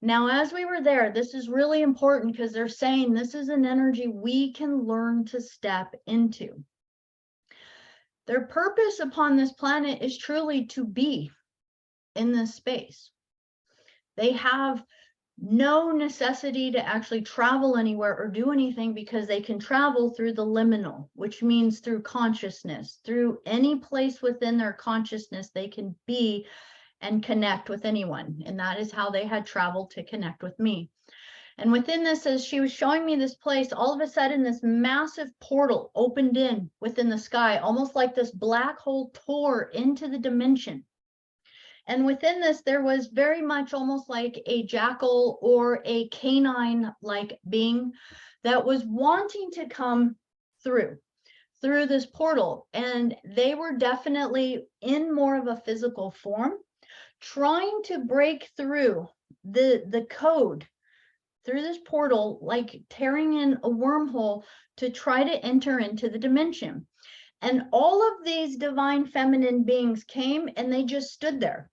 Now, as we were there, this is really important because they're saying this is an energy we can learn to step into. Their purpose upon this planet is truly to be in this space. They have no necessity to actually travel anywhere or do anything because they can travel through the liminal, which means through consciousness, through any place within their consciousness they can be and connect with anyone. And that is how they had traveled to connect with me. And within this, as she was showing me this place, all of a sudden this massive portal opened in within the sky, almost like this black hole tore into the dimension. And within this, there was very much almost like a jackal or a canine-like being that was wanting to come through this portal. And they were definitely in more of a physical form, trying to break through the code through this portal, like tearing in a wormhole to try to enter into the dimension. And all of these divine feminine beings came and they just stood there.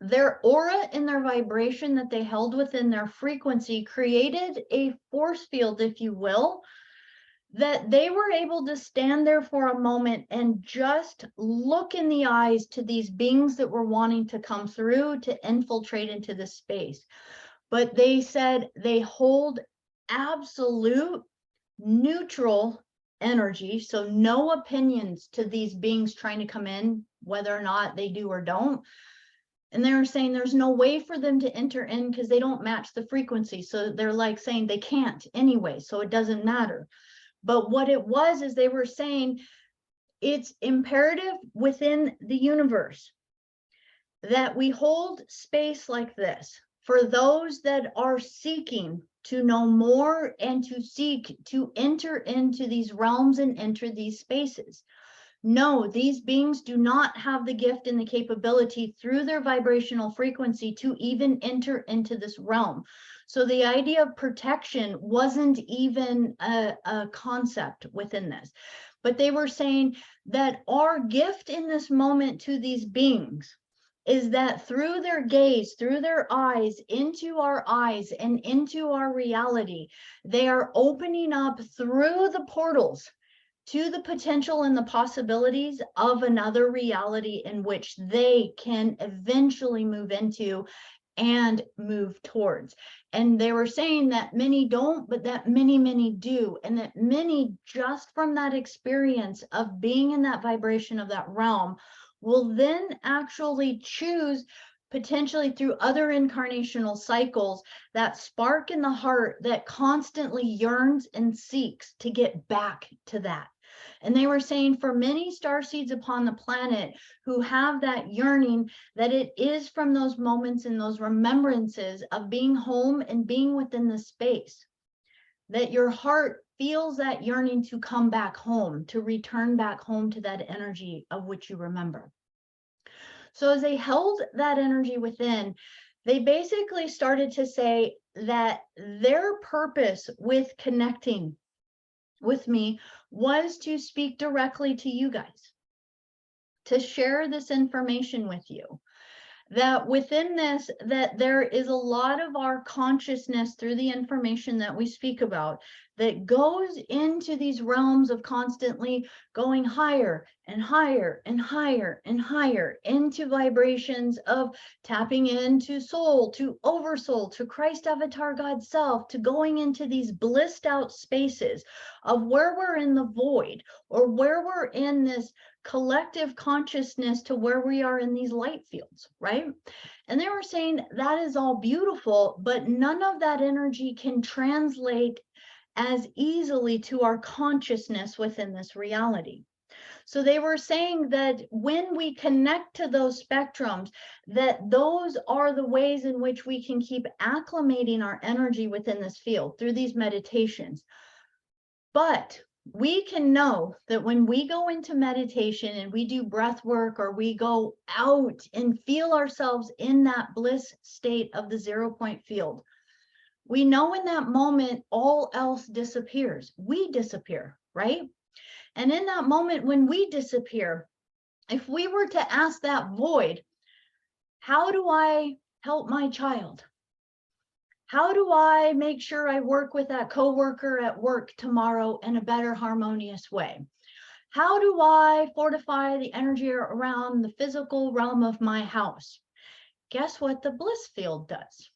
Their aura and their vibration that they held within their frequency created a force field, if you will, that they were able to stand there for a moment and just look in the eyes to these beings that were wanting to come through to infiltrate into this space. But they said they hold absolute neutral energy, so no opinions to these beings trying to come in, whether or not they do or don't. And they were saying there's no way for them to enter in because they don't match the frequency. So they're like saying they can't anyway, so it doesn't matter. But what it was is they were saying it's imperative within the universe that we hold space like this for those that are seeking to know more and to seek to enter into these realms and enter these spaces. No, these beings do not have the gift and the capability through their vibrational frequency to even enter into this realm. So the idea of protection wasn't even a concept within this. But they were saying that our gift in this moment to these beings is that through their gaze, through their eyes, into our eyes and into our reality, they are opening up through the portals to the potential and the possibilities of another reality in which they can eventually move into and move towards. And they were saying that many don't, but that many, many do. And that many, just from that experience of being in that vibration of that realm, will then actually choose, potentially through other incarnational cycles, that spark in the heart that constantly yearns and seeks to get back to that. And they were saying for many starseeds upon the planet who have that yearning, that it is from those moments and those remembrances of being home and being within the space, that your heart feels that yearning to come back home, to return back home to that energy of which you remember. So as they held that energy within, they basically started to say that their purpose with connecting with me was to speak directly to you guys, to share this information with you, that within this, that there is a lot of our consciousness through the information that we speak about that goes into these realms of constantly going higher and higher and higher and higher into vibrations of tapping into soul, to oversoul, to Christ avatar God self, to going into these blissed out spaces of where we're in the void or where we're in this collective consciousness to where we are in these light fields, right? And they were saying that is all beautiful, but none of that energy can translate as easily to our consciousness within this reality. So they were saying that when we connect to those spectrums, that those are the ways in which we can keep acclimating our energy within this field through these meditations. But we can know that when we go into meditation and we do breath work, or we go out and feel ourselves in that bliss state of the 0 point field, we know in that moment all else disappears. We disappear, right? And in that moment when we disappear, if we were to ask that void, how do I help my child? How do I make sure I work with that coworker at work tomorrow in a better harmonious way? How do I fortify the energy around the physical realm of my house? Guess what the bliss field does?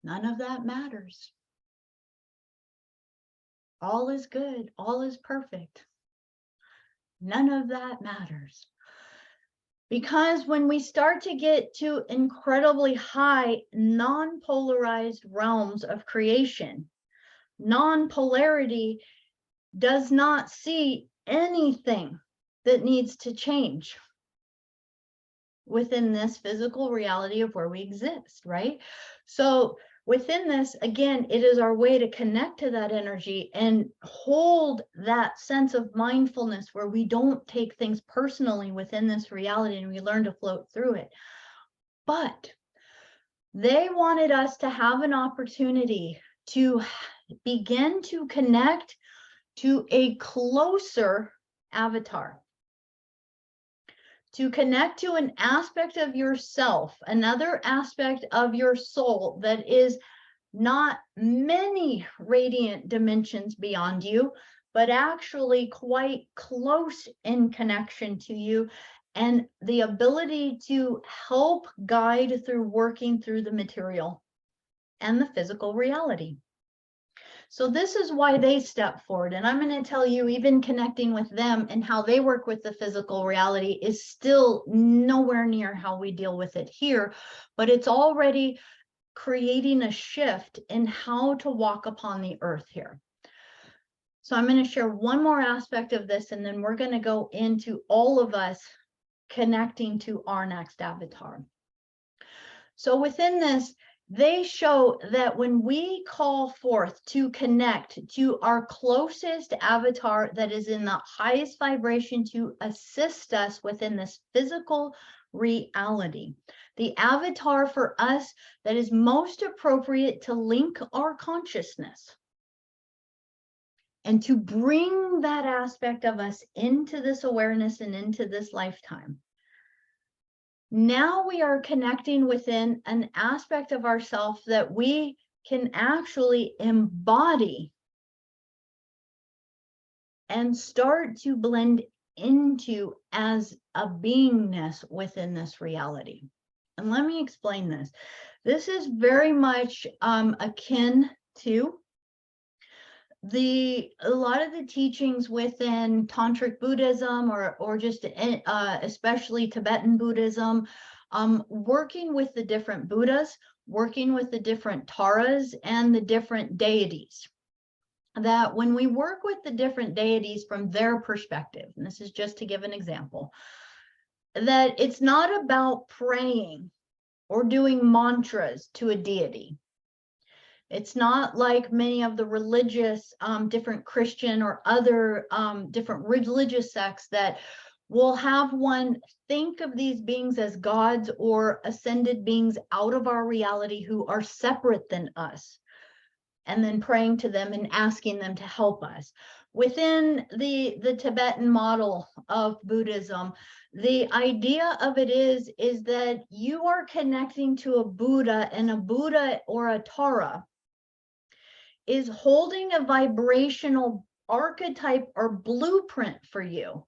None of that matters. All is good. All is perfect. None of that matters. Because when we start to get to incredibly high non-polarized realms of creation, non-polarity does not see anything that needs to change within this physical reality of where we exist, right? So within this, again, it is our way to connect to that energy and hold that sense of mindfulness where we don't take things personally within this reality and we learn to float through it. But they wanted us to have an opportunity to begin to connect to a closer avatar, to connect to an aspect of yourself, another aspect of your soul that is not many radiant dimensions beyond you, but actually quite close in connection to you, and the ability to help guide through working through the material and the physical reality. So this is why they step forward. And I'm going to tell you, even connecting with them and how they work with the physical reality is still nowhere near how we deal with it here, but it's already creating a shift in how to walk upon the earth here. So I'm going to share one more aspect of this, and then we're going to go into all of us connecting to our next avatar. So within this, they show that when we call forth to connect to our closest avatar that is in the highest vibration to assist us within this physical reality, the avatar for us that is most appropriate to link our consciousness and to bring that aspect of us into this awareness and into this lifetime. Now we are connecting within an aspect of ourselves that we can actually embody and start to blend into as a beingness within this reality. And let me explain this. This is very much akin to a lot of the teachings within Tantric Buddhism or just especially Tibetan Buddhism, working with the different Buddhas, working with the different Taras and the different deities. That when we work with the different deities from their perspective, and this is just to give an example, that it's not about praying or doing mantras to a deity. It's not like many of the religious, different Christian or other different religious sects that will have one think of these beings as gods or ascended beings out of our reality who are separate than us, and then praying to them and asking them to help us. Within the Tibetan model of Buddhism, the idea of it is that you are connecting to a Buddha, and a Buddha or a Tara is holding a vibrational archetype or blueprint for you.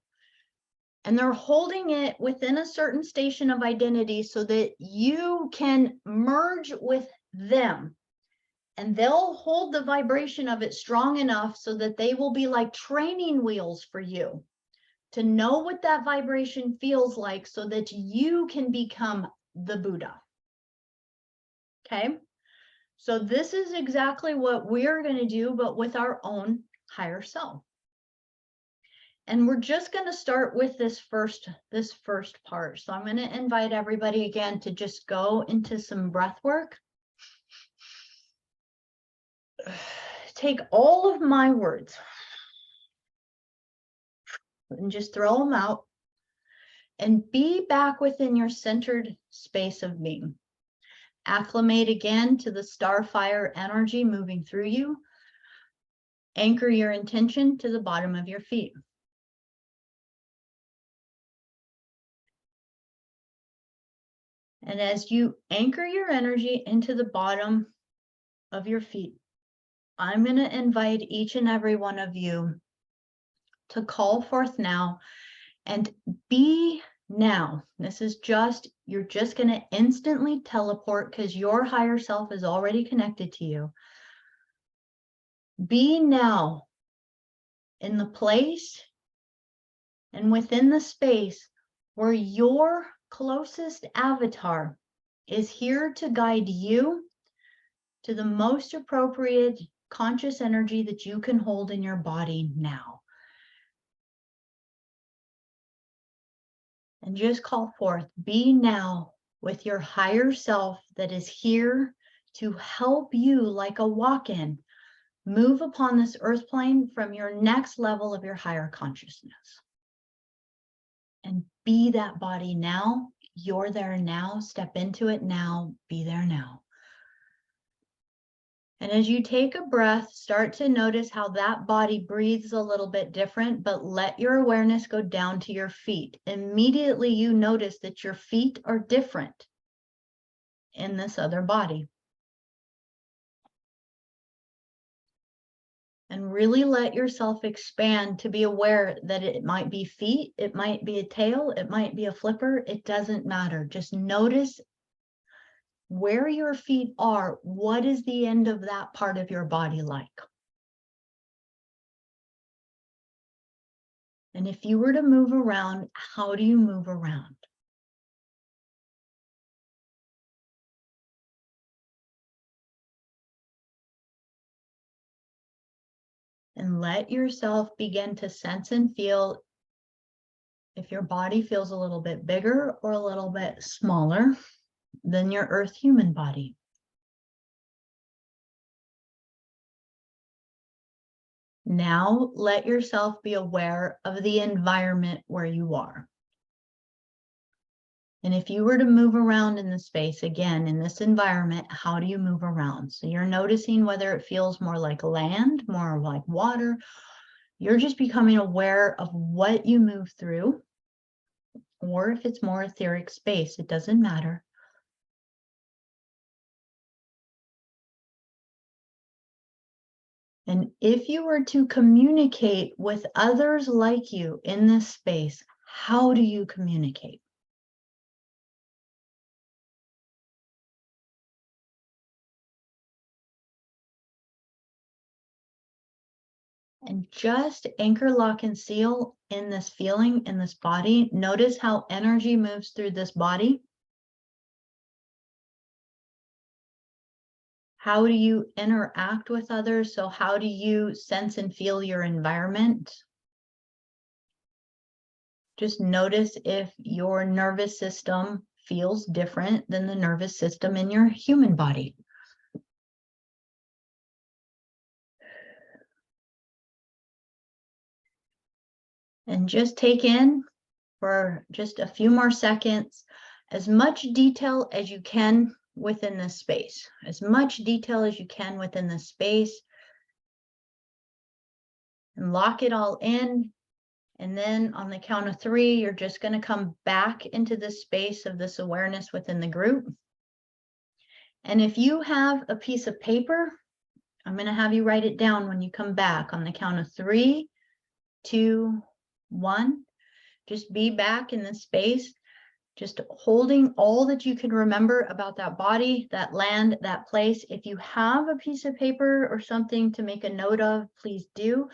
And they're holding it within a certain station of identity so that you can merge with them. And they'll hold the vibration of it strong enough so that they will be like training wheels for you to know what that vibration feels like so that you can become the Buddha. Okay? So this is exactly what we're going to do, but with our own higher self. And we're just going to start with this first part. So I'm going to invite everybody again to just go into some breath work. Take all of my words and just throw them out and be back within your centered space of being. Acclimate again to the starfire energy moving through you. Anchor your intention to the bottom of your feet. And as you anchor your energy into the bottom of your feet, I'm going to invite each and every one of you to call forth now and be now. This is just, you're just going to instantly teleport because your higher self is already connected to you. Be now in the place and within the space where your closest avatar is here to guide you to the most appropriate conscious energy that you can hold in your body now. And just call forth, be now with your higher self that is here to help you like a walk-in move upon this earth plane from your next level of your higher consciousness. And be that body now. You're there now. Step into it now. Be there now. And as you take a breath, start to notice how that body breathes a little bit different, but let your awareness go down to your feet. Immediately you notice that your feet are different in this other body. And really let yourself expand to be aware that it might be feet, it might be a tail, it might be a flipper, it doesn't matter. Just notice where your feet are. What is the end of that part of your body like? And if you were to move around, how do you move around? And let yourself begin to sense and feel if your body feels a little bit bigger or a little bit smaller than your earth human body. Now let yourself be aware of the environment where you are. And if you were to move around in the space, again, in this environment, how do you move around? So you're noticing whether it feels more like land, more like water. You're just becoming aware of what you move through, or if it's more etheric space, it doesn't matter. And if you were to communicate with others like you in this space, how do you communicate? And just anchor, lock, and seal in this feeling, in this body. Notice how energy moves through this body. How do you interact with others? So how do you sense and feel your environment? Just notice if your nervous system feels different than the nervous system in your human body. And just take in for just a few more seconds as much detail as you can within this space, as much detail as you can within this space, and lock it all in. And then on the count of 3, you're just going to come back into this space of this awareness within the group. And if you have a piece of paper, I'm going to have you write it down when you come back on the count of 3, 2, 1. Just be back in this space, just holding all that you can remember about that body, that land, that place. If you have a piece of paper or something to make a note of, please do.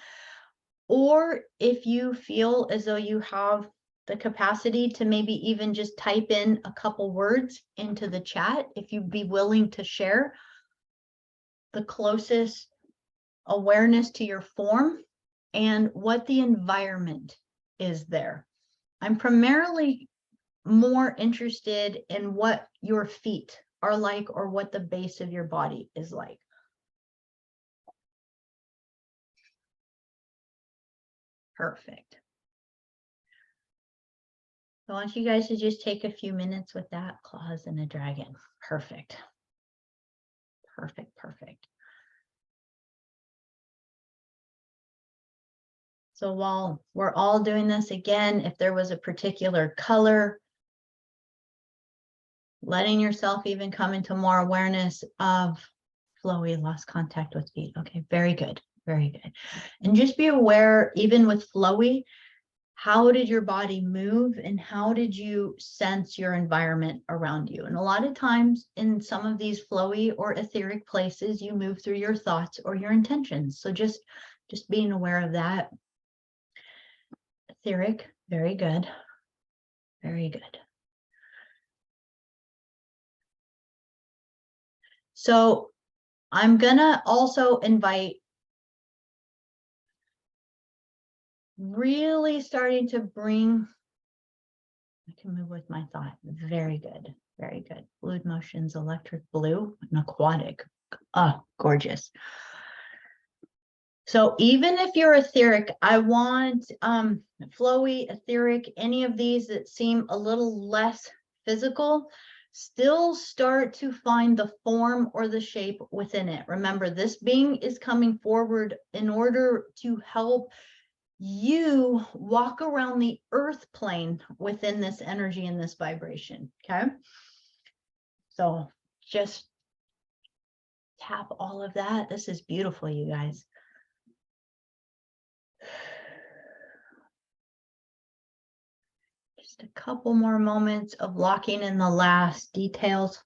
Or if you feel as though you have the capacity to maybe even just type in a couple words into the chat, if you'd be willing to share the closest awareness to your form and what the environment is there. I'm primarily more interested in what your feet are like or what the base of your body is like. Perfect. So I want you guys to just take a few minutes with that, claws and a dragon. Perfect. Perfect, perfect. So while we're all doing this, again, if there was a particular color letting yourself even come into more awareness of flowy, lost contact with feet. Okay, very good, very good. And just be aware, even with flowy, how did your body move and how did you sense your environment around you? And a lot of times in some of these flowy or etheric places, you move through your thoughts or your intentions. So just being aware of that. Etheric, very good. Very good. So I'm gonna also invite really starting to bring, I can move with my thought. Very good. Very good. Fluid motions, electric blue, and aquatic. Oh, gorgeous. So even if you're etheric, I want flowy, etheric, any of these that seem a little less physical, still start to find the form or the shape within it. Remember, this being is coming forward in order to help you walk around the earth plane within this energy and this vibration. Okay. So just tap all of that. This is beautiful, you guys. Just a couple more moments of locking in the last details.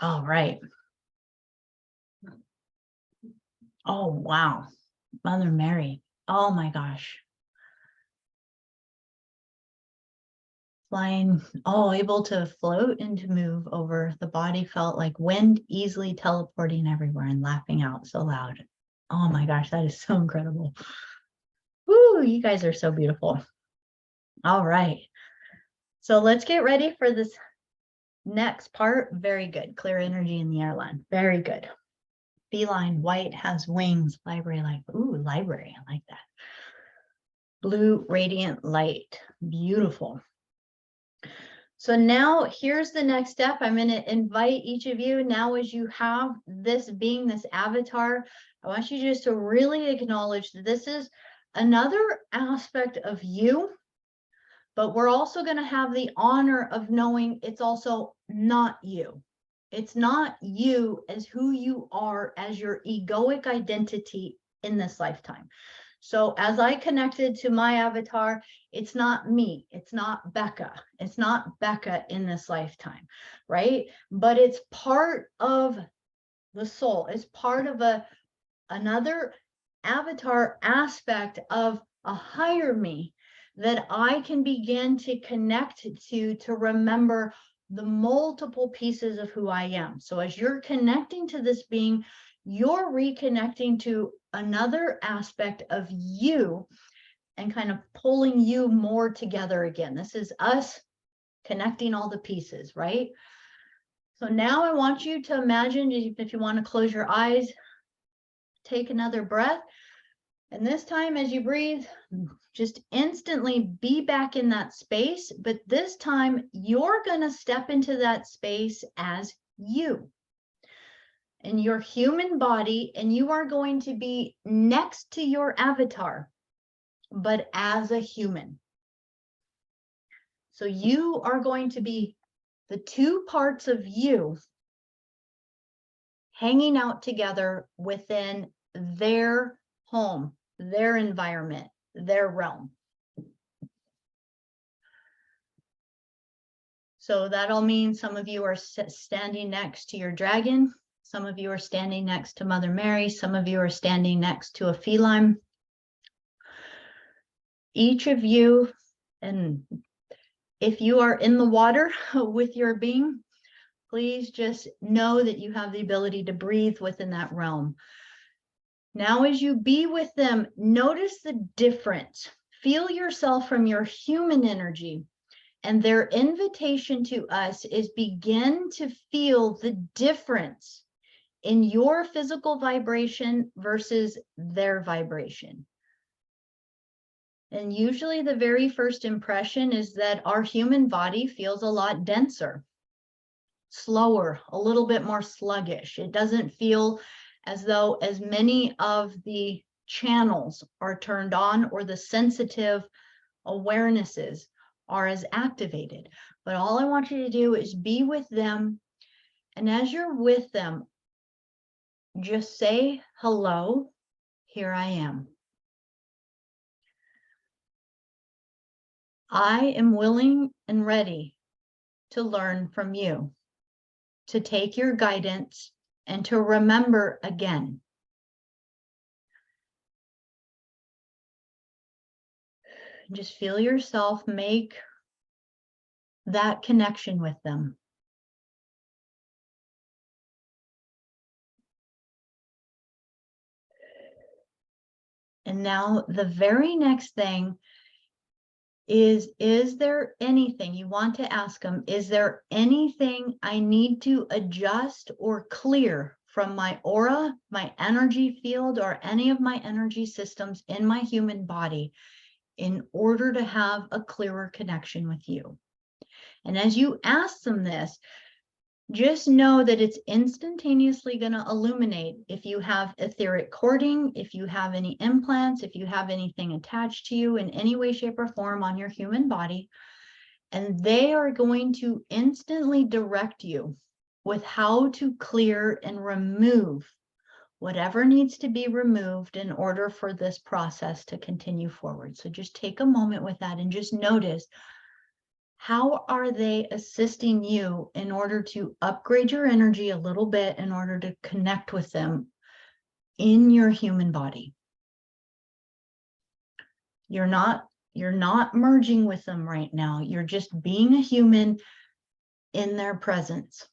All right. Oh, wow. Mother Mary. Oh my gosh. Flying, able to float and to move over. The body felt like wind, easily teleporting everywhere and laughing out so loud. Oh my gosh, that is so incredible. Woo, you guys are so beautiful. All right. So let's get ready for this next part. Very good. Clear energy in the airline. Very good. Feline, white, has wings. Library light. Ooh, library. I like that. Blue, radiant light. Beautiful. So now here's the next step. I'm going to invite each of you now, as you have this being, this avatar, I want you just to really acknowledge that this is another aspect of you, but we're also going to have the honor of knowing it's also not you. It's not you as who you are as your egoic identity in this lifetime. So as I connected to my avatar, it's not me, it's not Becca, it's not Becca in this lifetime, right? But it's part of the soul, it's part of another avatar aspect of a higher me that I can begin to connect to remember the multiple pieces of who I am. So as you're connecting to this being, you're reconnecting to another aspect of you and kind of pulling you more together again. This is us connecting all the pieces, right? So now I want you to imagine, if you want to close your eyes, take another breath. And this time, as you breathe, just instantly be back in that space. But this time, you're going to step into that space as you. In your human body, and you are going to be next to your avatar, but as a human. So you are going to be the two parts of you hanging out together within their home, their environment, their realm. So that'll mean some of you are standing next to your dragon. Some of you are standing next to Mother Mary. Some of you are standing next to a feline. Each of you, and if you are in the water with your being, please just know that you have the ability to breathe within that realm. Now, as you be with them, notice the difference. Feel yourself from your human energy. And their invitation to us is begin to feel the difference in your physical vibration versus their vibration. And usually the very first impression is that our human body feels a lot denser, slower, a little bit more sluggish. It doesn't feel as though as many of the channels are turned on or the sensitive awarenesses are as activated. But all I want you to do is be with them. And as you're with them, just say, hello, here I am. I am willing and ready to learn from you, to take your guidance, and to remember again. Just feel yourself make that connection with them. And now the very next thing is there anything you want to ask them? Is there anything I need to adjust or clear from my aura, my energy field, or any of my energy systems in my human body in order to have a clearer connection with you? And as you ask them this, just know that it's instantaneously going to illuminate if you have etheric cording, if you have any implants, if you have anything attached to you in any way, shape, or form on your human body. And they are going to instantly direct you with how to clear and remove whatever needs to be removed in order for this process to continue forward. So just take a moment with that and just notice, how are they assisting you in order to upgrade your energy a little bit in order to connect with them in your human body? You're not merging with them right now. You're just being a human in their presence.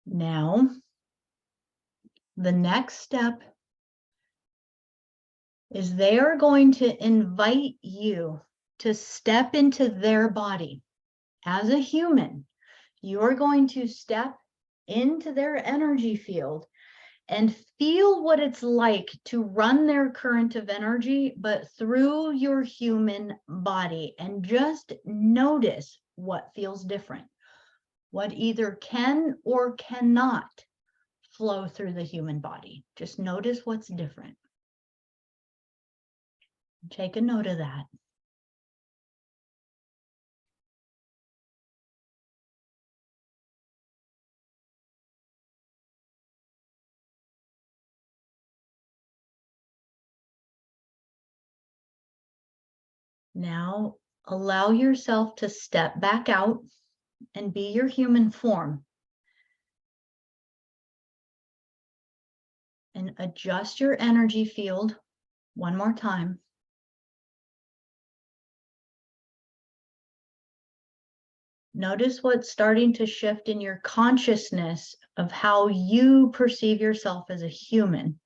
Now, the next step is they are going to invite you to step into their body. As a human, you're going to step into their energy field and feel what it's like to run their current of energy, but through your human body, and just notice what feels different, what either can or cannot flow through the human body. Just notice what's different. Take a note of that. Now, allow yourself to step back out and be your human form. And adjust your energy field one more time. Notice what's starting to shift in your consciousness of how you perceive yourself as a human.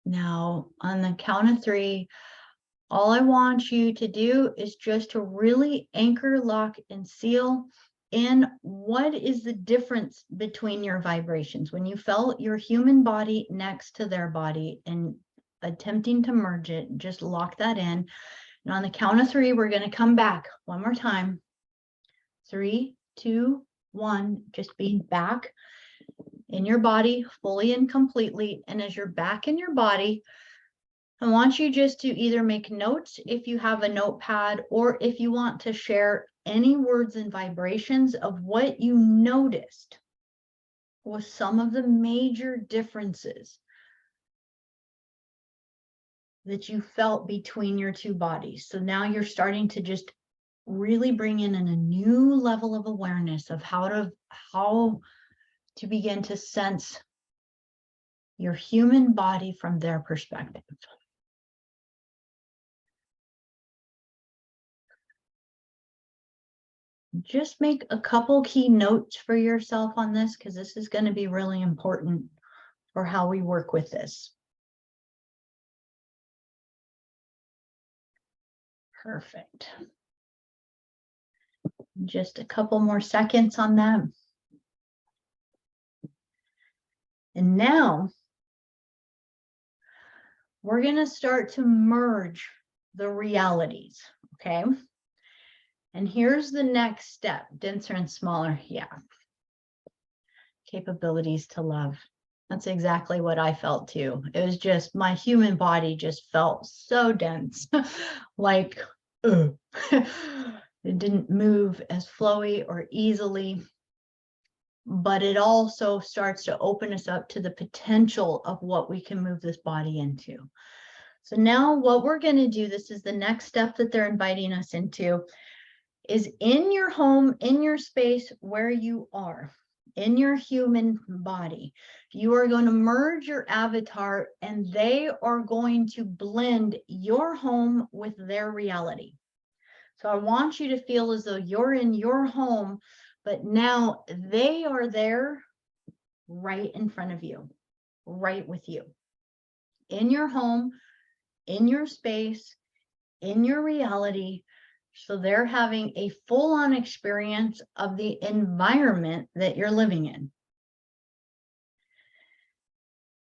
Now, on the count of 3, all I want you to do is just to really anchor, lock, and seal in what is the difference between your vibrations. When you felt your human body next to their body and attempting to merge it, just lock that in. And on the count of 3, we're going to come back one more time. 3, 2, 1, just being back in your body fully and completely. And as you're back in your body, I want you just to either make notes if you have a notepad, or if you want to share any words and vibrations of what you noticed was some of the major differences that you felt between your two bodies. So now you're starting to just really bring in a new level of awareness of how to begin to sense your human body from their perspective. Just make a couple key notes for yourself on this, because this is going to be really important for how we work with this. Perfect. Just a couple more seconds on that. And now we're going to start to merge the realities, okay? And here's the next step, denser and smaller. Yeah. Capabilities to love. That's exactly what I felt too. It was just, my human body just felt so dense, like, it didn't move as flowy or easily, but it also starts to open us up to the potential of what we can move this body into. So now what we're going to do, this is the next step that they're inviting us into, is in your home, in your space where you are, in your human body, you are going to merge your avatar and they are going to blend your home with their reality. So I want you to feel as though you're in your home, but now they are there right in front of you, right with you, in your home, in your space, in your reality. So they're having a full-on experience of the environment that you're living in.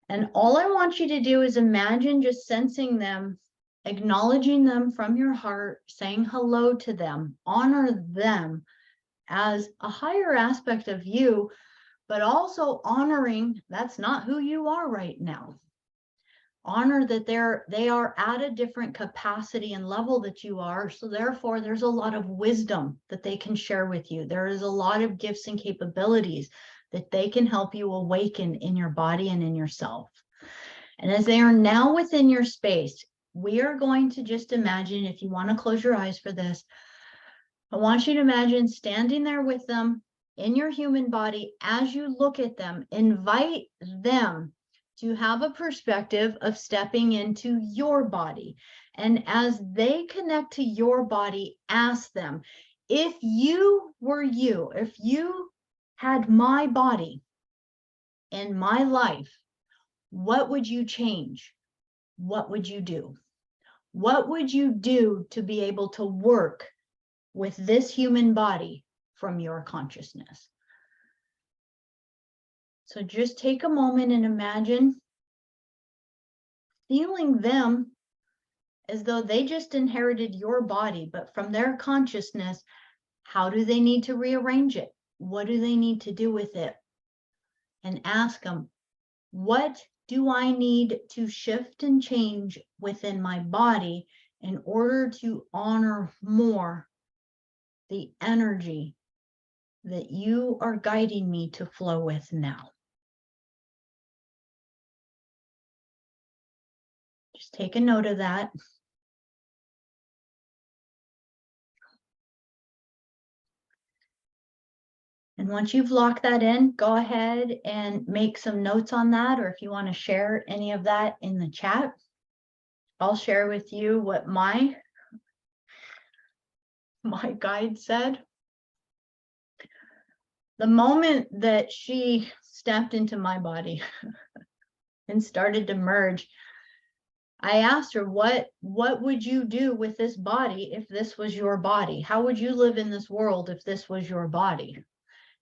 And all I want you to do is imagine just sensing them, acknowledging them from your heart, saying hello to them, honor them as a higher aspect of you, but also honoring that's not who you are right now. Honor that they are at a different capacity and level that you are. So therefore, there's a lot of wisdom that they can share with you. There is a lot of gifts and capabilities that they can help you awaken in your body and in yourself. And as they are now within your space, we are going to just imagine, if you want to close your eyes for this, I want you to imagine standing there with them in your human body. As you look at them, invite them to have a perspective of stepping into your body. And as they connect to your body, ask them, if you were you, if you had my body in my life, what would you change? What would you do? What would you do to be able to work with this human body from your consciousness? So just take a moment and imagine feeling them as though they just inherited your body, but from their consciousness, how do they need to rearrange it? What do they need to do with it? And ask them, what do I need to shift and change within my body in order to honor more the energy that you are guiding me to flow with now? Just take a note of that. And once you've locked that in, go ahead and make some notes on that, or if you want to share any of that in the chat, I'll share with you what my guide said. The moment that she stepped into my body and started to merge, I asked her, what would you do with this body if this was your body? How would you live in this world if this was your body?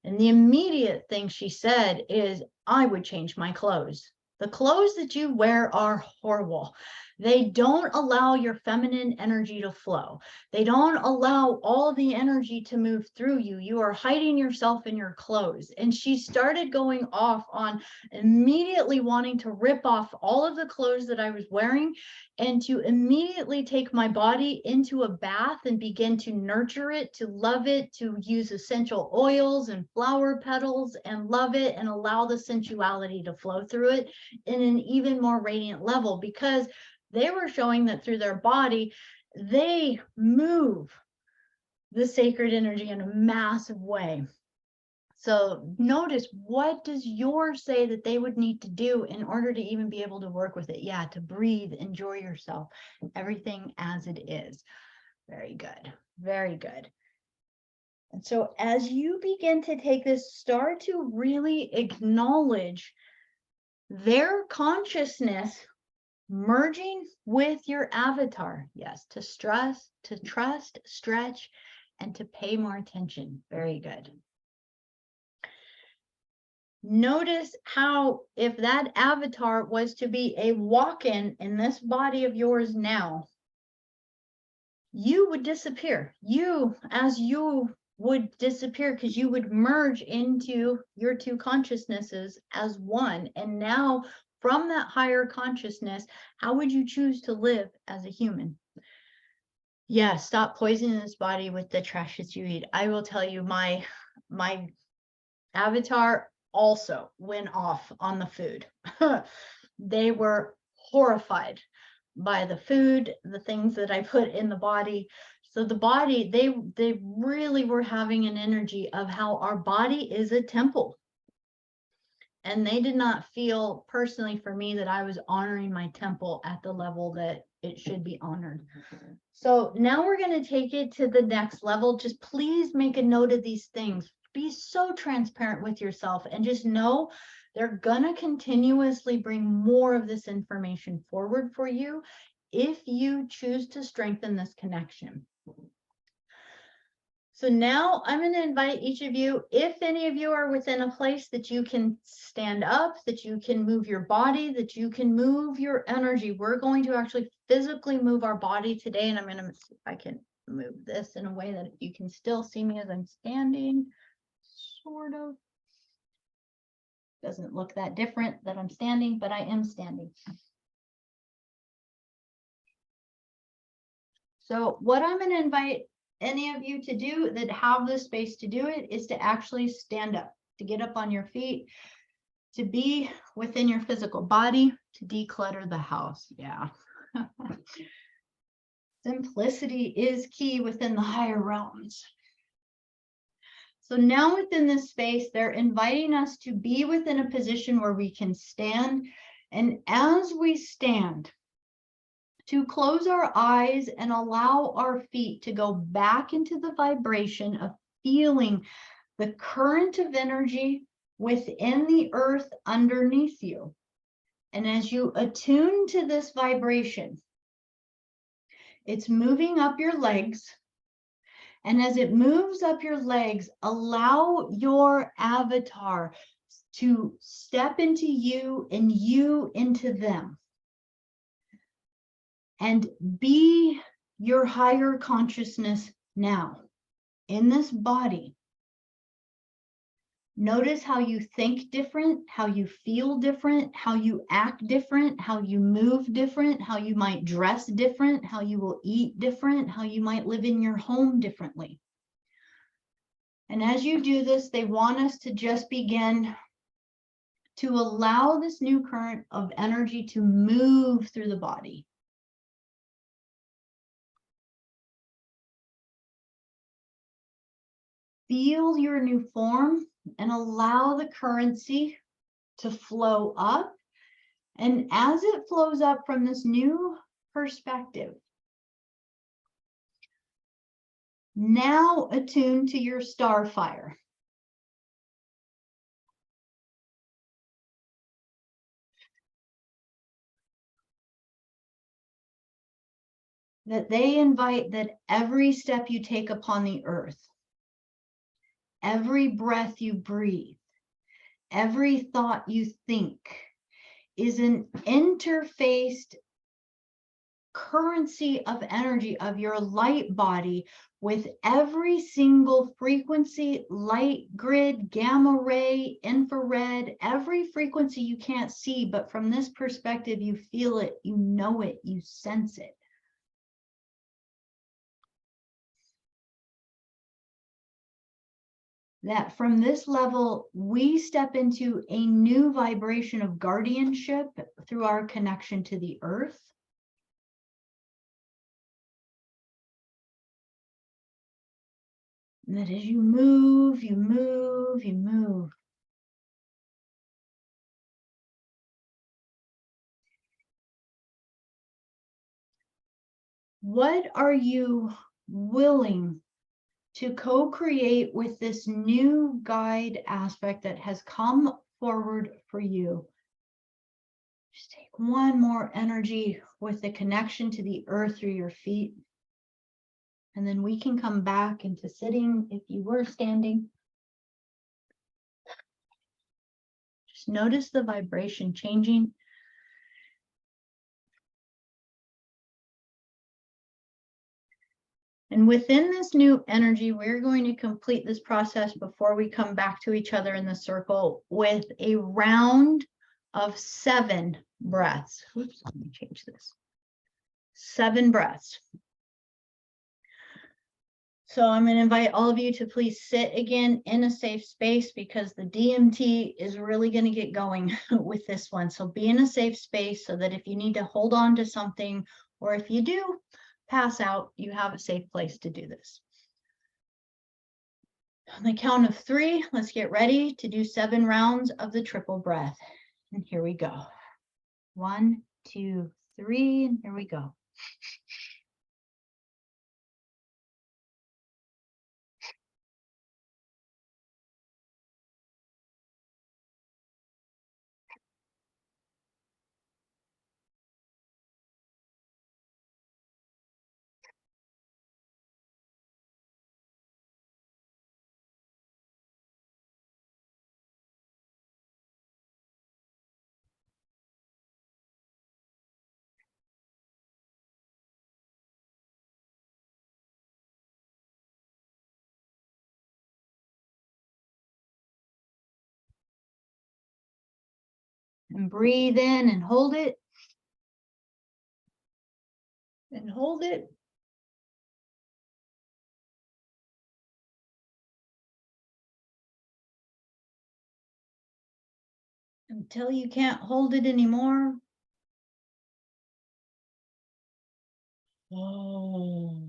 And the immediate thing she said is, I would change my clothes. The clothes that you wear are horrible. They don't allow your feminine energy to flow. They don't allow all the energy to move through you. You are hiding yourself in your clothes. And she started going off on immediately wanting to rip off all of the clothes that I was wearing and to immediately take my body into a bath and begin to nurture it, to love it, to use essential oils and flower petals and love it and allow the sensuality to flow through it in an even more radiant level, because they were showing that through their body, they move the sacred energy in a massive way. So notice, what does yours say that they would need to do in order to even be able to work with it? Yeah, to breathe, enjoy yourself, everything as it is. Very good. Very good. And so as you begin to take this, start to really acknowledge their consciousness merging with your avatar. Yes, to stress, to trust, stretch, and to pay more attention. Very good. Notice how if that avatar was to be a walk-in in this body of yours now, you would disappear. You would disappear because you would merge into your two consciousnesses as one. And now from that higher consciousness, how would you choose to live as a human? Yeah, stop poisoning this body with the trash that you eat. I will tell you, my avatar also went off on the food. They were horrified by the food, the things that I put in the body. So the body, they really were having an energy of how our body is a temple. And they did not feel personally for me that I was honoring my temple at the level that it should be honored. So now we're going to take it to the next level. Just please make a note of these things. Be so transparent with yourself and just know they're going to continuously bring more of this information forward for you if you choose to strengthen this connection. So now I'm going to invite each of you, if any of you are within a place that you can stand up, that you can move your body, that you can move your energy. We're going to actually physically move our body today. And I'm going to see if I can move this in a way that you can still see me as I'm standing, sort of. Doesn't look that different that I'm standing, but I am standing. So what I'm going to invite any of you to do that have the space to do it is to actually stand up, to get up on your feet, to be within your physical body, to declutter the house. Yeah. Simplicity is key within the higher realms. So now within this space, they're inviting us to be within a position where we can stand. And as we stand, to close our eyes and allow our feet to go back into the vibration of feeling the current of energy within the earth underneath you. And as you attune to this vibration, it's moving up your legs. And as it moves up your legs, allow your avatar to step into you and you into them. And be your higher consciousness now in this body. Notice how you think different, how you feel different, how you act different, how you move different, how you might dress different, how you will eat different, how you might live in your home differently. And as you do this, they want us to just begin to allow this new current of energy to move through the body. Feel your new form and allow the currency to flow up. And as it flows up from this new perspective, now attune to your star fire. That they invite that every step you take upon the earth, every breath you breathe, every thought you think is an interfaced currency of energy of your light body with every single frequency, light grid, gamma ray, infrared, every frequency you can't see, but from this perspective, you feel it, you know it, you sense it. That from this level, we step into a new vibration of guardianship through our connection to the earth. And that as you move, you move, you move. What are you willing to co-create with this new guide aspect that has come forward for you? Just take one more energy with the connection to the earth through your feet. And then we can come back into sitting if you were standing. Just notice the vibration changing. And within this new energy, we're going to complete this process before we come back to each other in the circle with a round of 7 breaths. Oops, let me change this. 7 breaths. So I'm going to invite all of you to please sit again in a safe space, because the DMT is really going to get going with this one. So be in a safe space so that if you need to hold on to something, or if you do pass out, you have a safe place to do this. On the count of 3, let's get ready to do 7 rounds of the triple breath. And here we go. 1, 2, 3, and here we go. And breathe in and hold it. And hold it. Until you can't hold it anymore. Oh.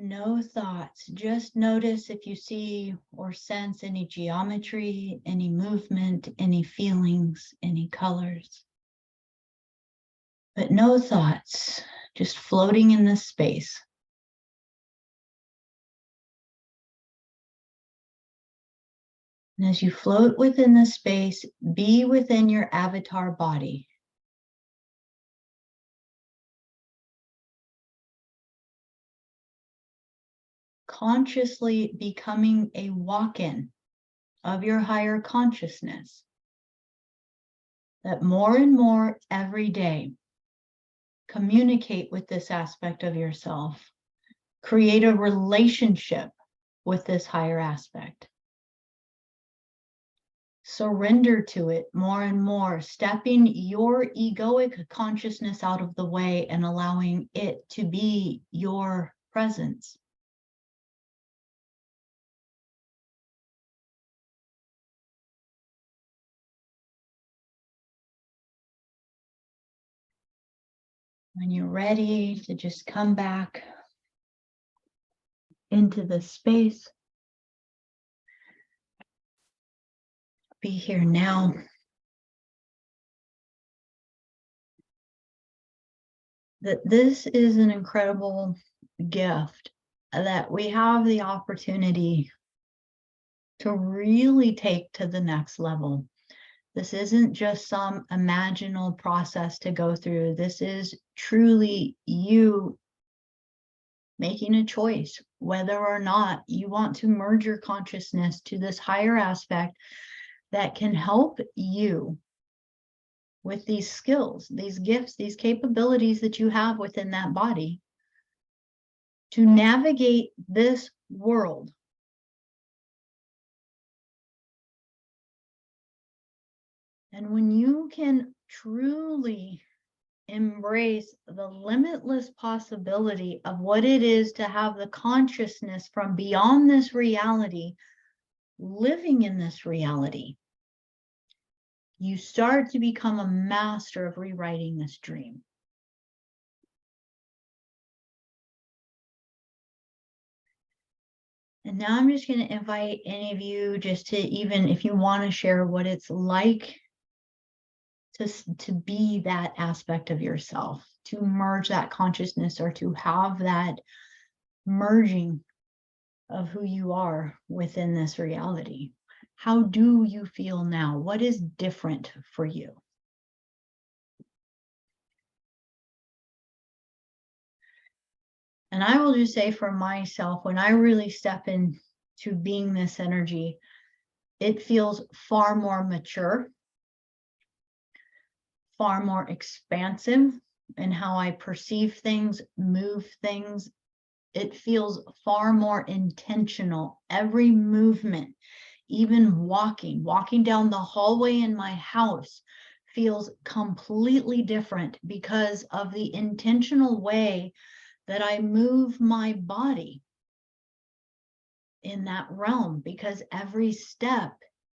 No thoughts. Just notice if you see or sense any geometry, any movement, any feelings, any colors. But no thoughts, just floating in this space. And as you float within this space, be within your avatar body. Consciously becoming a walk-in of your higher consciousness. That more and more every day, communicate with this aspect of yourself. Create a relationship with this higher aspect. Surrender to it more and more, stepping your egoic consciousness out of the way and allowing it to be your presence. When you're ready to just come back into the space, be here now. That this is an incredible gift, that we have the opportunity to really take to the next level. This isn't just some imaginal process to go through. This is truly you making a choice, whether or not you want to merge your consciousness to this higher aspect that can help you with these skills, these gifts, these capabilities that you have within that body to navigate this world. And when you can truly embrace the limitless possibility of what it is to have the consciousness from beyond this reality, living in this reality, you start to become a master of rewriting this dream. And now I'm just going to invite any of you just to, even if you want to share what it's like to be that aspect of yourself, to merge that consciousness, or to have that merging of who you are within this reality. How do you feel now? What is different for you? And I will just say for myself, when I really step into being this energy, it feels far more mature, far more expansive in how I perceive things, move things. It feels far more intentional. Every movement, even walking down the hallway in my house feels completely different because of the intentional way that I move my body in that realm, because every step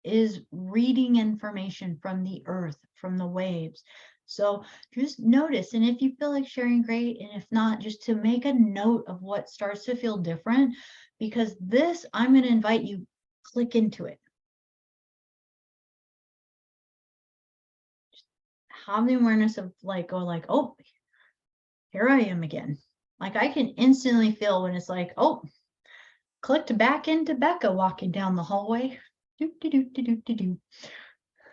is reading information from the earth, from the waves. So just notice, and if you feel like sharing, great, and if not, just to make a note of what starts to feel different, because this, I'm going to invite you, click into it. Just have the awareness of like, go like, oh, here I am again. Like I can instantly feel when it's like, oh, clicked back into Becca walking down the hallway. Do, do, do, do, do, do, do.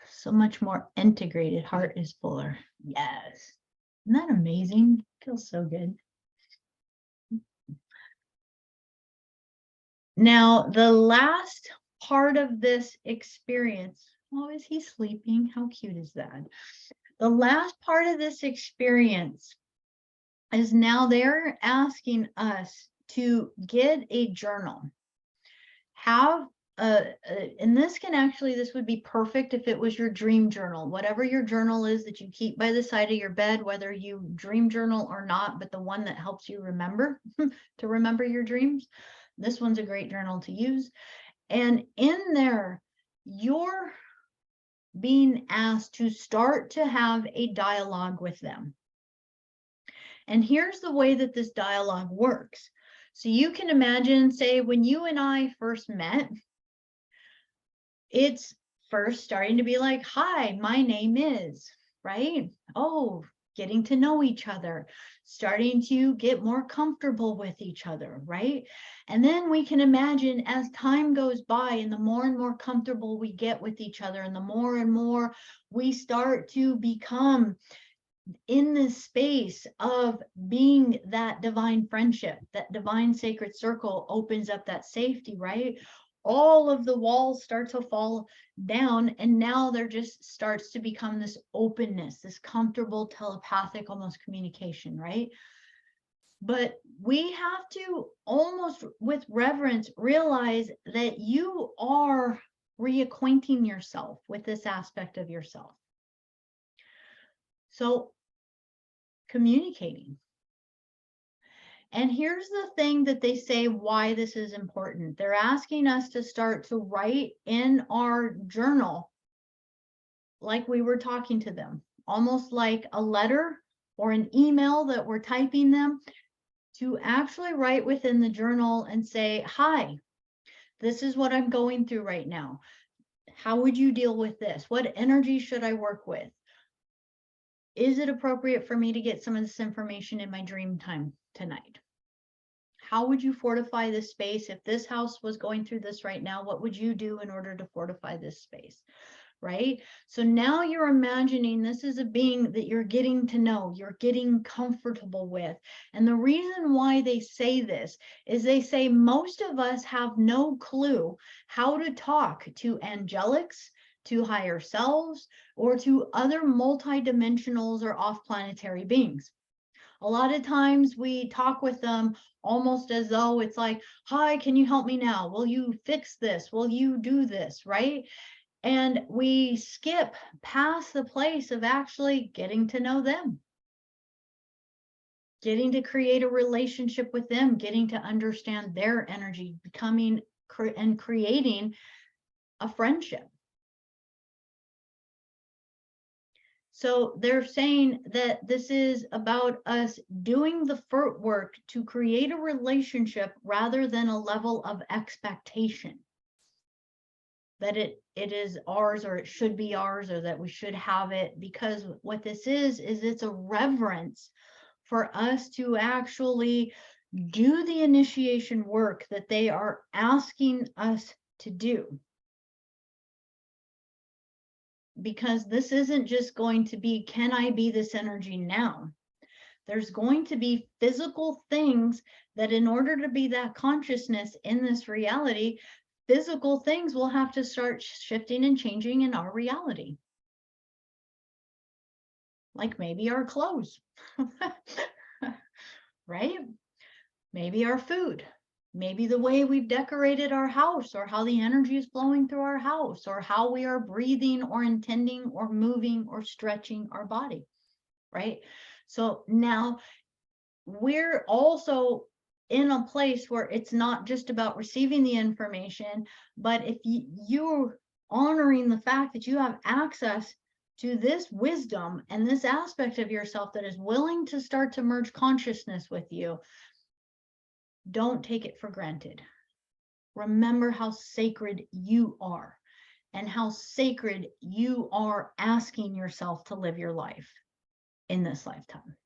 So much more integrated. Heart is fuller. Yes. Isn't that amazing? Feels so good. Now, the last part of this experience. Oh, is he sleeping? How cute is that? The last part of this experience is now they're asking us to get a journal. Have and this would be perfect if it was your dream journal, whatever your journal is that you keep by the side of your bed, whether you dream journal or not, but the one that helps you remember to remember your dreams. This one's a great journal to use. And in there, you're being asked to start to have a dialogue with them. And here's the way that this dialogue works. So you can imagine, say, when you and I first met, it's first starting to be like, hi, my name is, right? Oh, getting to know each other, starting to get more comfortable with each other, right? And then we can imagine as time goes by and the more and more comfortable we get with each other and the more and more we start to become in this space of being that divine friendship, that divine sacred circle opens up that safety, right? All of the walls start to fall down, and now there just starts to become this openness, this comfortable telepathic almost communication, right? But we have to almost with reverence realize that you are reacquainting yourself with this aspect of yourself. So communicating. And here's the thing that they say why this is important. They're asking us to start to write in our journal like we were talking to them, almost like a letter or an email that we're typing them, to actually write within the journal and say, hi, this is what I'm going through right now. How would you deal with this? What energy should I work with? Is it appropriate for me to get some of this information in my dream time tonight? How would you fortify this space? If this house was going through this right now, what would you do in order to fortify this space? Right? So now you're imagining this is a being that you're getting to know, you're getting comfortable with. And the reason why they say this is they say most of us have no clue how to talk to angelics, to higher selves, or to other multidimensionals or off-planetary beings. A lot of times we talk with them almost as though it's like, hi, can you help me now? Will you fix this? Will you do this? Right? And we skip past the place of actually getting to know them, getting to create a relationship with them, getting to understand their energy, becoming and creating a friendship. So they're saying that this is about us doing the work to create a relationship rather than a level of expectation that it is ours or it should be ours or that we should have it. Because what this is it's a reverence for us to actually do the initiation work that they are asking us to do. Because this isn't just going to be, can I be this energy now? There's going to be physical things that in order to be that consciousness in this reality, physical things will have to start shifting and changing in our reality. Like maybe our clothes, right? Maybe our food, maybe the way we've decorated our house, or how the energy is flowing through our house, or how we are breathing or intending or moving or stretching our body, right? So now we're also in a place where it's not just about receiving the information, but if you're honoring the fact that you have access to this wisdom and this aspect of yourself that is willing to start to merge consciousness with you, don't take it for granted. Remember how sacred you are and how sacred you are asking yourself to live your life in this lifetime.